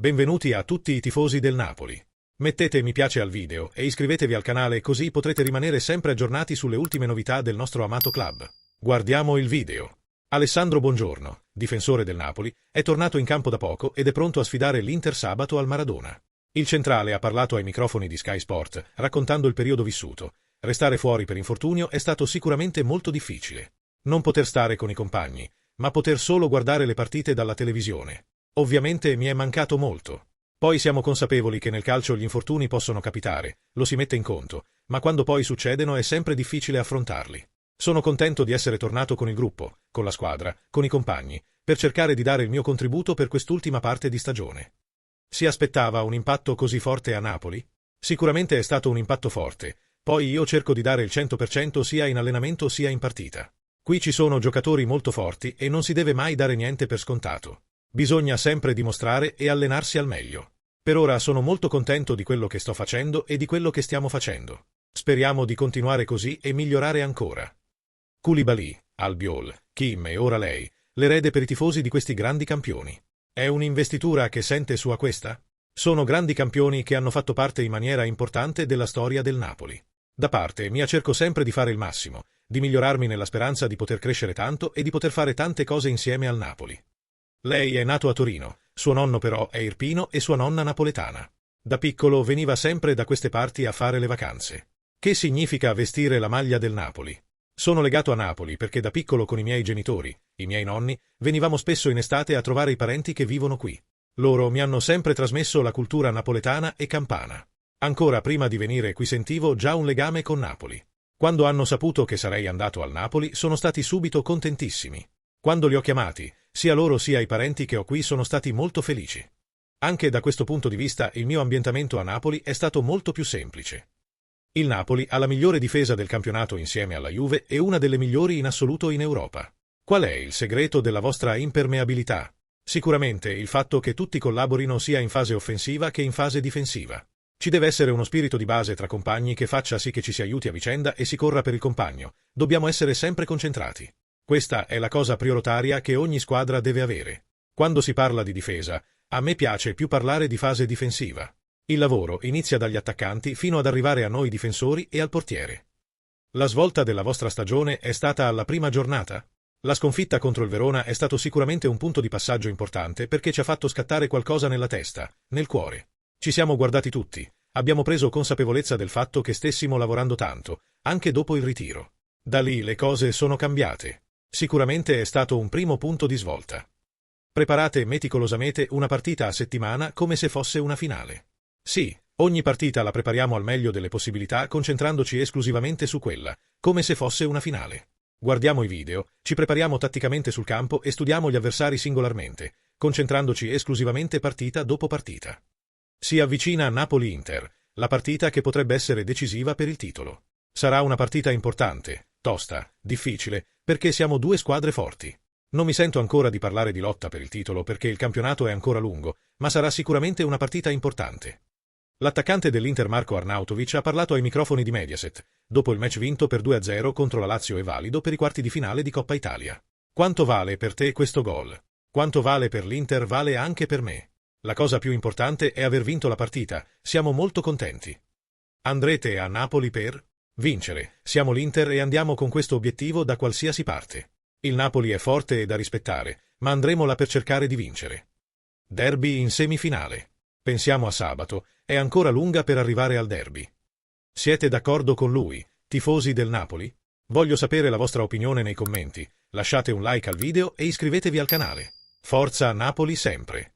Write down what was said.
Benvenuti a tutti i tifosi del Napoli. Mettete mi piace al video e iscrivetevi al canale così potrete rimanere sempre aggiornati sulle ultime novità del nostro amato club. Guardiamo il video. Alessandro Buongiorno, difensore del Napoli, è tornato in campo da poco ed è pronto a sfidare l'Inter sabato al Maradona. Il centrale ha parlato ai microfoni di Sky Sport, raccontando il periodo vissuto. Restare fuori per infortunio è stato sicuramente molto difficile. Non poter stare con i compagni, ma poter solo guardare le partite dalla televisione. Ovviamente mi è mancato molto. Poi siamo consapevoli che nel calcio gli infortuni possono capitare, lo si mette in conto, ma quando poi succedono è sempre difficile affrontarli. Sono contento di essere tornato con il gruppo, con la squadra, con i compagni, per cercare di dare il mio contributo per quest'ultima parte di stagione. Si aspettava un impatto così forte a Napoli? Sicuramente è stato un impatto forte, poi io cerco di dare il 100% sia in allenamento sia in partita. Qui ci sono giocatori molto forti e non si deve mai dare niente per scontato. Bisogna sempre dimostrare e allenarsi al meglio. Per ora sono molto contento di quello che sto facendo e di quello che stiamo facendo. Speriamo di continuare così e migliorare ancora. Koulibaly, Albiol, Kim e ora lei, l'erede per i tifosi di questi grandi campioni. È un'investitura che sente su a questa? Sono grandi campioni che hanno fatto parte in maniera importante della storia del Napoli. Da parte mia cerco sempre di fare il massimo, di migliorarmi nella speranza di poter crescere tanto e di poter fare tante cose insieme al Napoli. Lei è nato a Torino, suo nonno però è irpino e sua nonna napoletana. Da piccolo veniva sempre da queste parti a fare le vacanze. Che significa vestire la maglia del Napoli? Sono legato a Napoli perché da piccolo con i miei genitori, i miei nonni, venivamo spesso in estate a trovare i parenti che vivono qui. Loro mi hanno sempre trasmesso la cultura napoletana e campana. Ancora prima di venire qui sentivo già un legame con Napoli. Quando hanno saputo che sarei andato al Napoli sono stati subito contentissimi. Quando li ho chiamati, sia loro sia i parenti che ho qui sono stati molto felici. Anche da questo punto di vista il mio ambientamento a Napoli è stato molto più semplice. Il Napoli ha la migliore difesa del campionato insieme alla Juve e una delle migliori in assoluto in Europa. Qual è il segreto della vostra impermeabilità? Sicuramente il fatto che tutti collaborino sia in fase offensiva che in fase difensiva. Ci deve essere uno spirito di base tra compagni che faccia sì che ci si aiuti a vicenda e si corra per il compagno. Dobbiamo essere sempre concentrati. Questa è la cosa prioritaria che ogni squadra deve avere. Quando si parla di difesa, a me piace più parlare di fase difensiva. Il lavoro inizia dagli attaccanti fino ad arrivare a noi difensori e al portiere. La svolta della vostra stagione è stata alla prima giornata? La sconfitta contro il Verona è stato sicuramente un punto di passaggio importante perché ci ha fatto scattare qualcosa nella testa, nel cuore. Ci siamo guardati tutti, abbiamo preso consapevolezza del fatto che stessimo lavorando tanto, anche dopo il ritiro. Da lì le cose sono cambiate. Sicuramente è stato un primo punto di svolta. Preparate meticolosamente una partita a settimana come se fosse una finale. Sì, ogni partita la prepariamo al meglio delle possibilità concentrandoci esclusivamente su quella, come se fosse una finale. Guardiamo i video, ci prepariamo tatticamente sul campo e studiamo gli avversari singolarmente, concentrandoci esclusivamente partita dopo partita. Si avvicina Napoli-Inter, la partita che potrebbe essere decisiva per il titolo. Sarà una partita importante, tosta, difficile, perché siamo due squadre forti. Non mi sento ancora di parlare di lotta per il titolo perché il campionato è ancora lungo, ma sarà sicuramente una partita importante. L'attaccante dell'Inter Marco Arnautovic ha parlato ai microfoni di Mediaset, dopo il match vinto per 2-0 contro la Lazio e valido per i quarti di finale di Coppa Italia. Quanto vale per te questo gol? Quanto vale per l'Inter vale anche per me. La cosa più importante è aver vinto la partita, siamo molto contenti. Andrete a Napoli per vincere, siamo l'Inter e andiamo con questo obiettivo da qualsiasi parte. Il Napoli è forte e da rispettare, ma andremo là per cercare di vincere. Derby in semifinale. Pensiamo a sabato, è ancora lunga per arrivare al derby. Siete d'accordo con lui, tifosi del Napoli? Voglio sapere la vostra opinione nei commenti, lasciate un like al video e iscrivetevi al canale. Forza Napoli sempre!